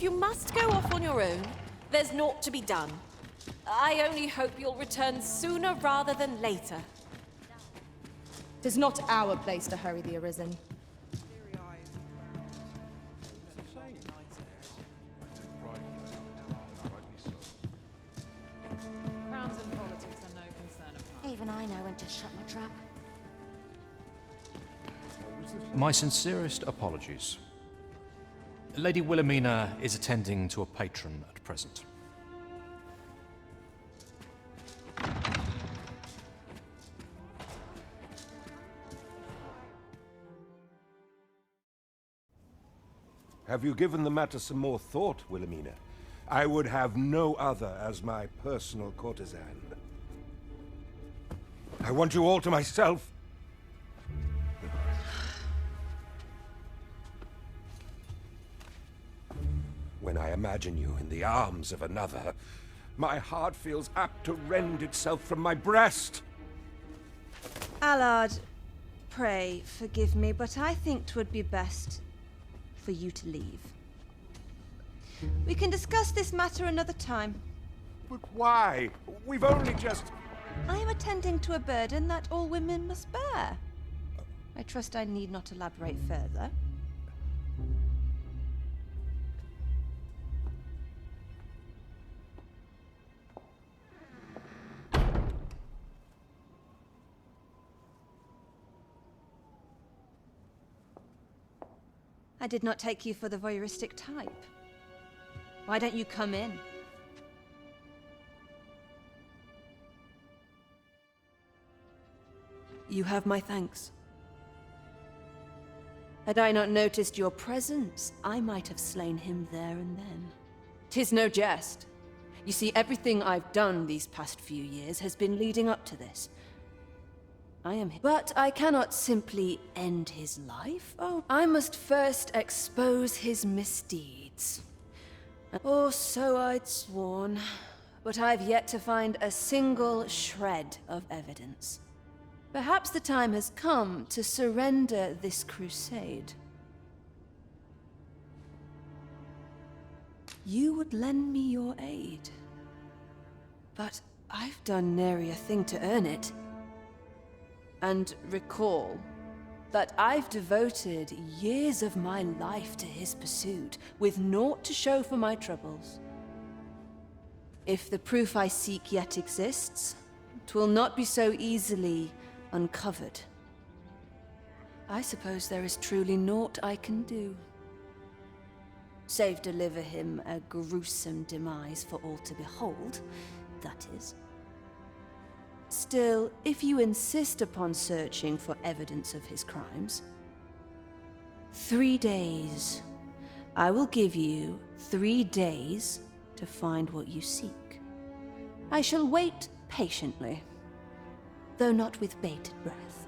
If you must go off on your own, there's naught to be done. I only hope you'll return sooner rather than later. 'Tis not our place to hurry the Arisen. Crowns and politics are no concern of mine. Even I know when to shut my trap. My sincerest apologies. Lady Wilhelmina is attending to a patron at present. Have you given the matter some more thought, Wilhelmina? I would have no other as my personal courtesan. I want you all to myself. When I imagine you in the arms of another, my heart feels apt to rend itself from my breast. Allard, pray forgive me, but I think 'twould be best for you to leave. We can discuss this matter another time. But why? We've only just... I am attending to a burden that all women must bear. I trust I need not elaborate further. I did not take you for the voyeuristic type. Why don't you come in? You have my thanks. Had I not noticed your presence, I might have slain him there and then. 'Tis no jest. You see, everything I've done these past few years has been leading up to this. I am here. But I cannot simply end his life. Oh, I must first expose his misdeeds. Or so I'd sworn. But I've yet to find a single shred of evidence. Perhaps the time has come to surrender this crusade. You would lend me your aid. But I've done nary a thing to earn it. And recall that I've devoted years of my life to his pursuit, with naught to show for my troubles. If the proof I seek yet exists, 'twill not be so easily uncovered. I suppose there is truly naught I can do. Save deliver him a gruesome demise for all to behold, that is. Still, if you insist upon searching for evidence of his crimes, 3 days. I will give you 3 days to find what you seek. I shall wait patiently, though not with bated breath.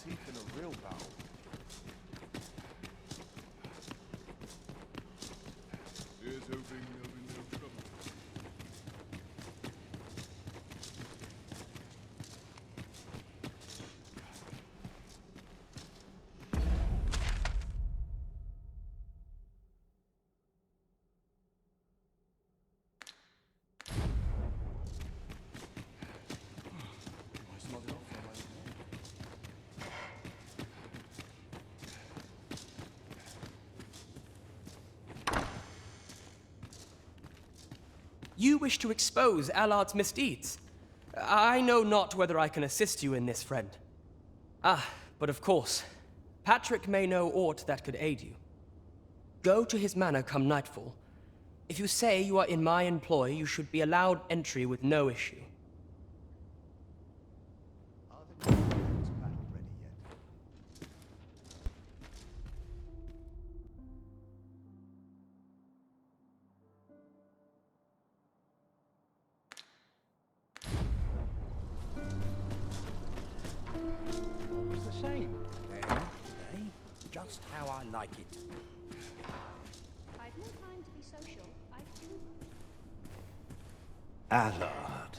Teeth in a real battle. Here's hoping there'll be no trouble. You wish to expose Allard's misdeeds. I know not whether I can assist you in this, friend. But of course, Patrick may know aught that could aid you. Go to his manor come nightfall. If you say you are in my employ, you should be allowed entry with no issue. same. Just how I like it. I've no time to be social. I do. Allard.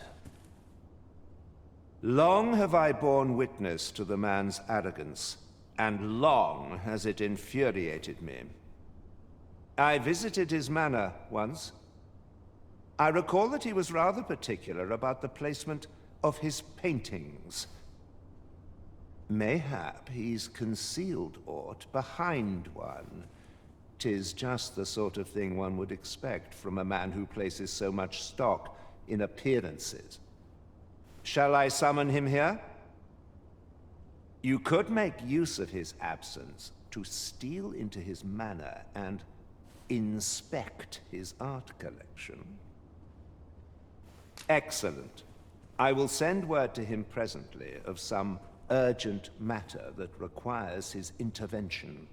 Long have I borne witness to the man's arrogance, and long has it infuriated me. I visited his manor once. I recall that he was rather particular about the placement of his paintings. Mayhap he's concealed aught behind one. 'Tis just the sort of thing one would expect from a man who places so much stock in appearances. Shall I summon him here? You could make use of his absence to steal into his manor and inspect his art collection. Excellent. I will send word to him presently of some urgent matter that requires his intervention.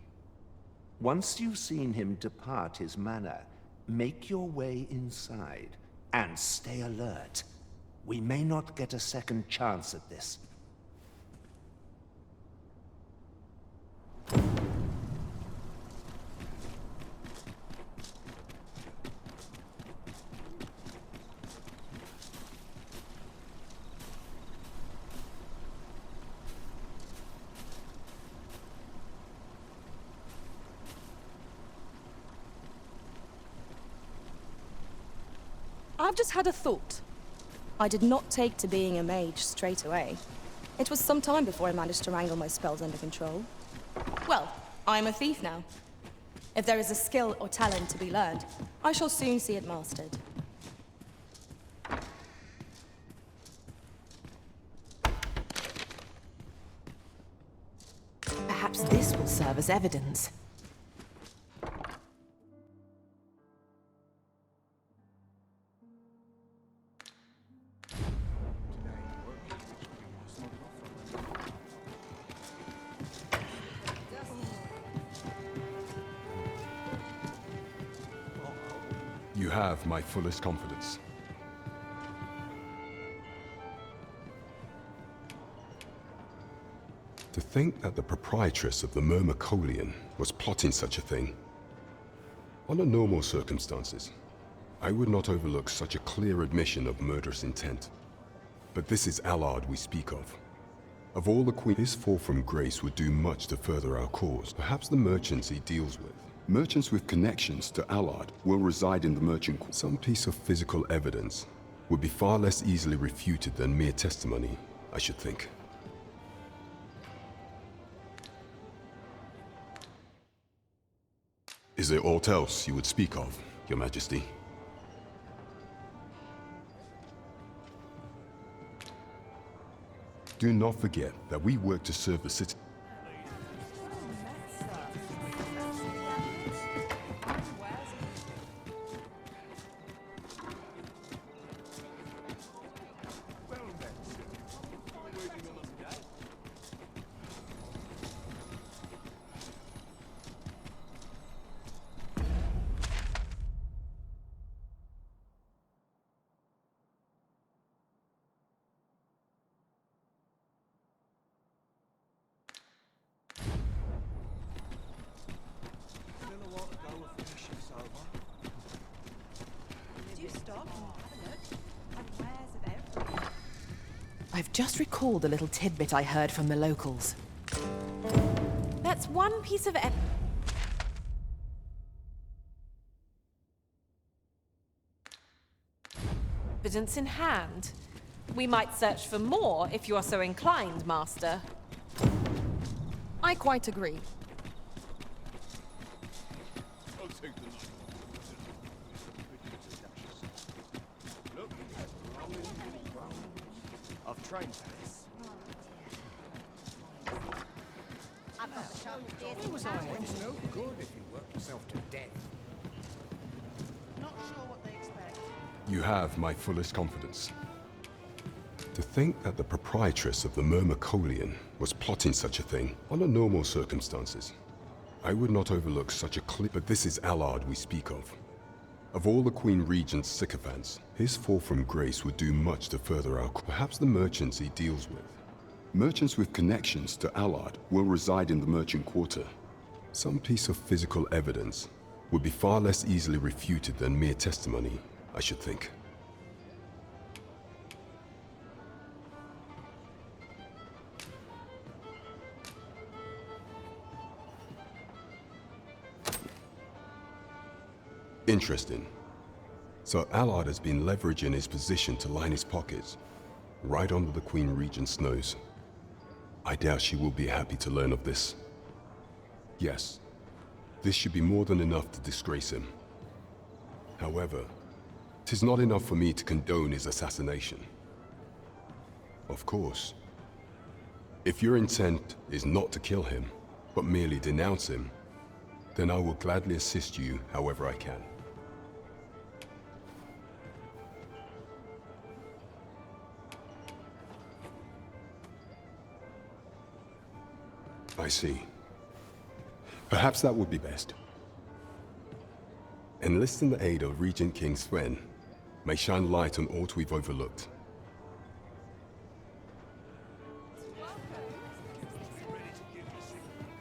Once you've seen him depart his manor, make your way inside and stay alert. We may not get a second chance at this. I've just had a thought. I did not take to being a mage straight away. It was some time before I managed to wrangle my spells under control. Well, I'm a thief now. If there is a skill or talent to be learned, I shall soon see it mastered. Perhaps this will serve as evidence. You have my fullest confidence. To think that the proprietress of the Myrmecolian was plotting such a thing. Under normal circumstances, I would not overlook such a clear admission of murderous intent. But this is Allard we speak of. Of all the Queen, his fall from grace would do much to further our cause. Perhaps the merchants he deals with. Merchants with connections to Allard will reside in the merchant quarter. Some piece of physical evidence would be far less easily refuted than mere testimony, I should think. Is there aught else you would speak of, Your Majesty? Do not forget that we work to serve the city. I've just recalled a little tidbit I heard from the locals. That's one piece of evidence in hand. We might search for more if you are so inclined, Master. I quite agree. I'll take the night. I've trained for this. It's no good if you work yourself to death. Not sure what they expect. You have my fullest confidence. To think that the proprietress of the Myrmecolian was plotting such a thing under normal circumstances, I would not overlook such a clear. But this is Allard we speak of. Of all the Queen Regent's sycophants, his fall from grace would do much to further our. Perhaps the merchants he deals with Merchants with connections to Allard will reside in the merchant quarter. Some piece of physical evidence would be far less easily refuted than mere testimony, I should think. Interesting. So Allard has been leveraging his position to line his pockets, right under the Queen Regent's nose. I doubt she will be happy to learn of this. Yes, this should be more than enough to disgrace him. However, 'tis not enough for me to condone his assassination. Of course, if your intent is not to kill him, but merely denounce him, then I will gladly assist you however I can. I see. Perhaps that would be best. Enlisting the aid of Regent King Sven may shine light on aught we've overlooked.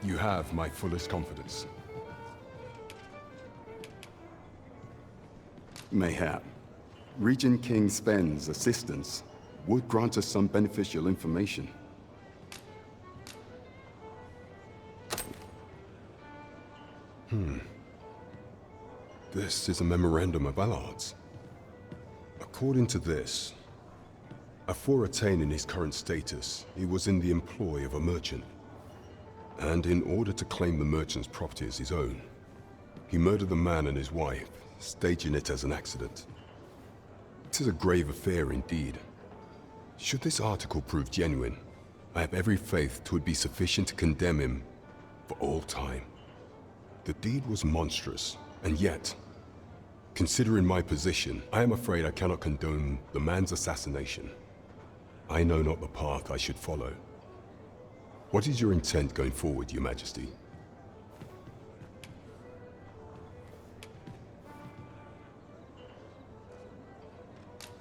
You have my fullest confidence. Mayhap. Regent King Sven's assistance would grant us some beneficial information. This is a memorandum of Allard's. According to this, afore attaining his current status, he was in the employ of a merchant. And in order to claim the merchant's property as his own, he murdered the man and his wife, staging it as an accident. It is a grave affair indeed. Should this article prove genuine, I have every faith 'twould be sufficient to condemn him for all time. The deed was monstrous, and yet, considering my position, I am afraid I cannot condone the man's assassination. I know not the path I should follow. What is your intent going forward, Your Majesty?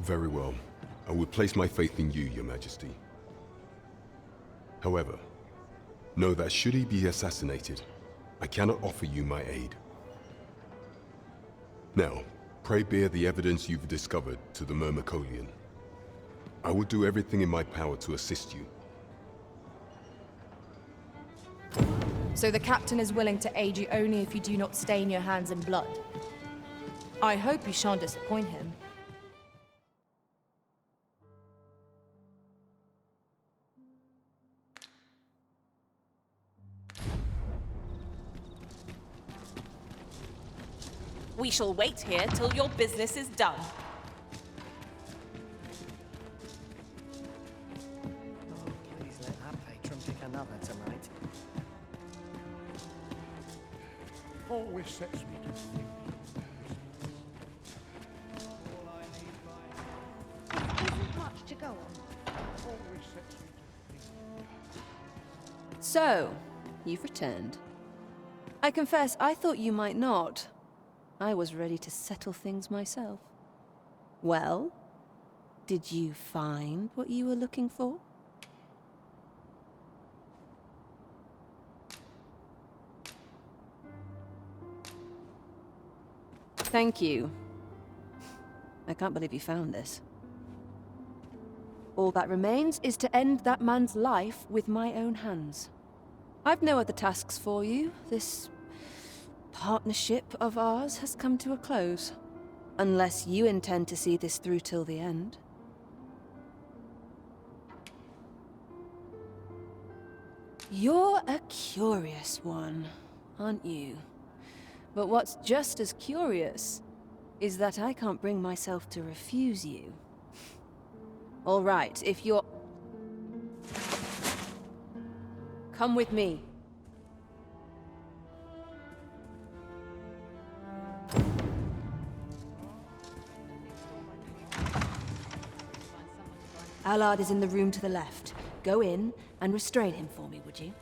Very well. I will place my faith in you, Your Majesty. However, know that should he be assassinated, I cannot offer you my aid. Now, pray bear the evidence you've discovered to the Myrmecolian. I will do everything in my power to assist you. So the captain is willing to aid you only if you do not stain your hands in blood. I hope you shan't disappoint him. We shall wait here till your business is done. Oh, please let that patron pick another tonight. Always sets me to think. Isn't much to go on. Always sets me to think. So, you've returned. I confess, I thought you might not. I was ready to settle things myself. Well, did you find what you were looking for? Thank you. I can't believe you found this. All that remains is to end that man's life with my own hands. I've no other tasks for you. This partnership of ours has come to a close. Unless you intend to see this through till the end. You're a curious one, aren't you? But what's just as curious is that I can't bring myself to refuse you. All right, if you're... Come with me. Allard is in the room to the left. Go in and restrain him for me, would you?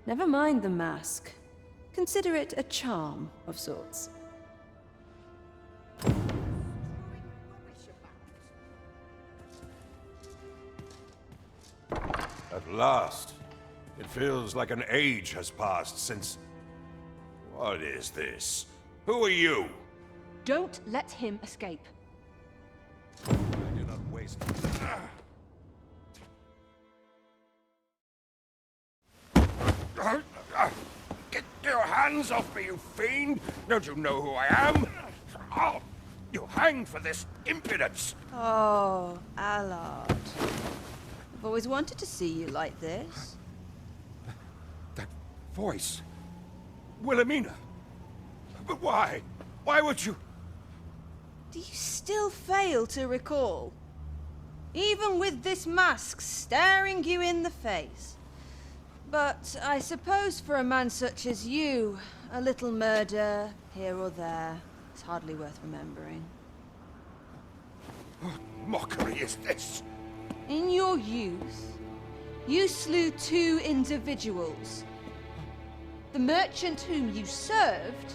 Never mind the mask. Consider it a charm of sorts. At last. It feels like an age has passed since... What is this? Who are you? Don't let him escape. I do not waste... Get your hands off me, you fiend! Don't you know who I am? Oh, you hanged for this impudence! Oh, Allard. I've always wanted to see you like this. That voice... Wilhelmina! But why? Why would you... Do you still fail to recall? Even with this mask staring you in the face. But I suppose for a man such as you, a little murder here or there is hardly worth remembering. What mockery is this? In your youth, you slew 2 individuals. The merchant whom you served,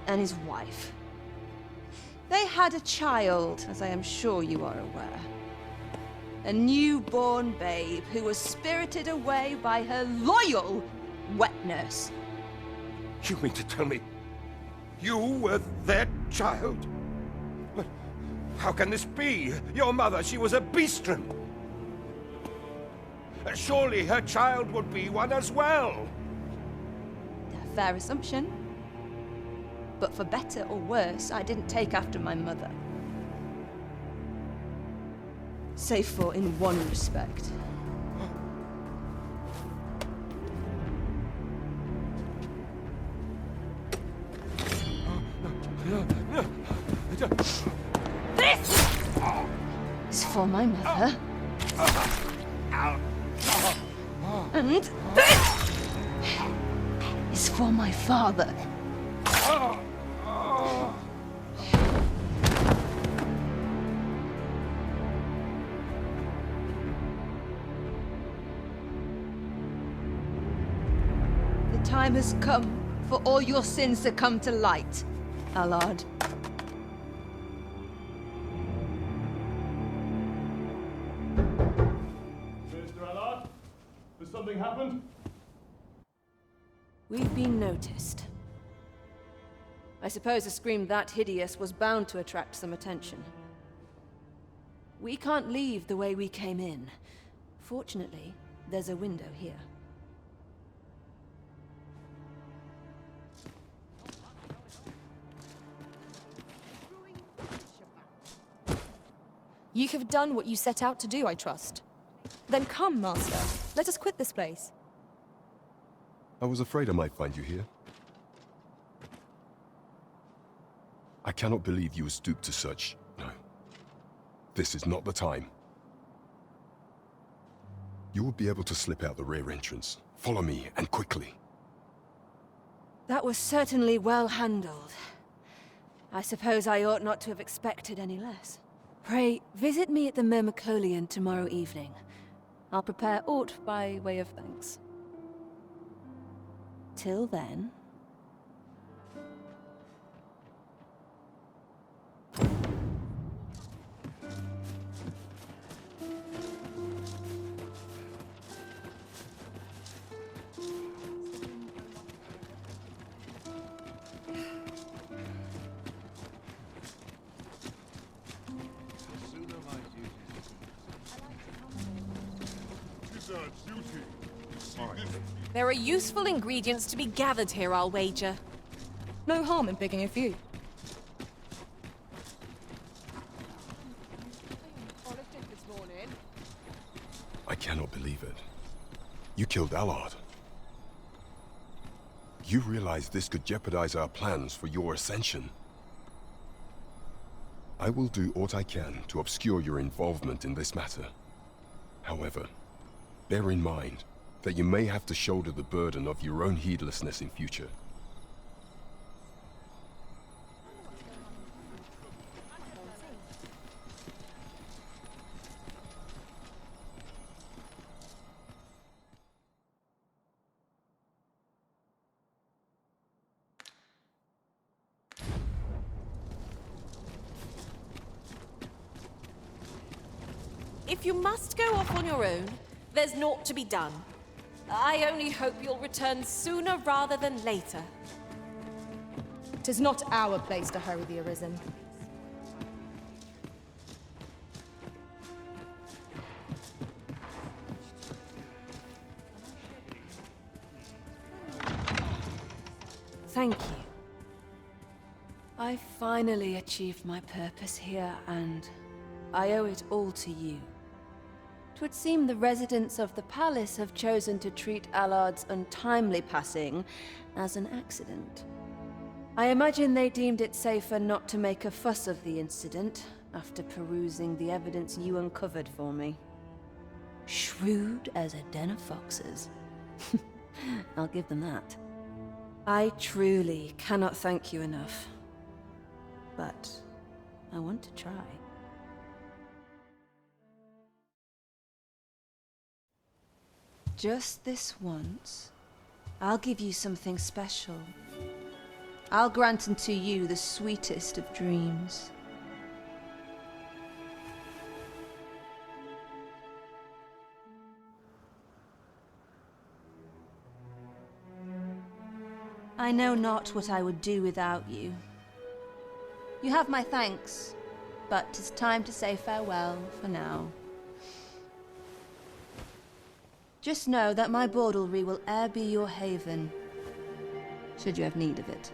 and his wife. They had a child, as I am sure you are aware. A newborn babe who was spirited away by her loyal wet nurse. You mean to tell me you were their child? But how can this be? Your mother, she was a beastren. Surely her child would be one as well. A fair assumption. But for better or worse, I didn't take after my mother. Save for in one respect. This is for my mother. And this is for my father. The time has come for all your sins to come to light, Allard. Mr. Allard, has something happened? We've been noticed. I suppose a scream that hideous was bound to attract some attention. We can't leave the way we came in. Fortunately, there's a window here. You have done what you set out to do, I trust. Then come, Master. Let us quit this place. I was afraid I might find you here. I cannot believe you would stoop to such... No. This is not the time. You will be able to slip out the rear entrance. Follow me, and quickly. That was certainly well handled. I suppose I ought not to have expected any less. Pray, visit me at the Myrmecolian tomorrow evening. I'll prepare aught by way of thanks. Till then... There are useful ingredients to be gathered here, I'll wager. No harm in picking a few. I cannot believe it. You killed Allard. You realize this could jeopardize our plans for your ascension. I will do what I can to obscure your involvement in this matter. However, bear in mind that you may have to shoulder the burden of your own heedlessness in future. If you must go off on your own, there's naught to be done. I only hope you'll return sooner rather than later. 'Tis not our place to hurry the Arisen. Thank you. I finally achieved my purpose here, and I owe it all to you. 'Twould seem the residents of the palace have chosen to treat Allard's untimely passing as an accident. I imagine they deemed it safer not to make a fuss of the incident after perusing the evidence you uncovered for me. Shrewd as a den of foxes. I'll give them that. I truly cannot thank you enough, but I want to try. Just this once, I'll give you something special. I'll grant unto you the sweetest of dreams. I know not what I would do without you. You have my thanks, but 'tis time to say farewell for now. Just know that my baudelry will e'er be your haven, should you have need of it.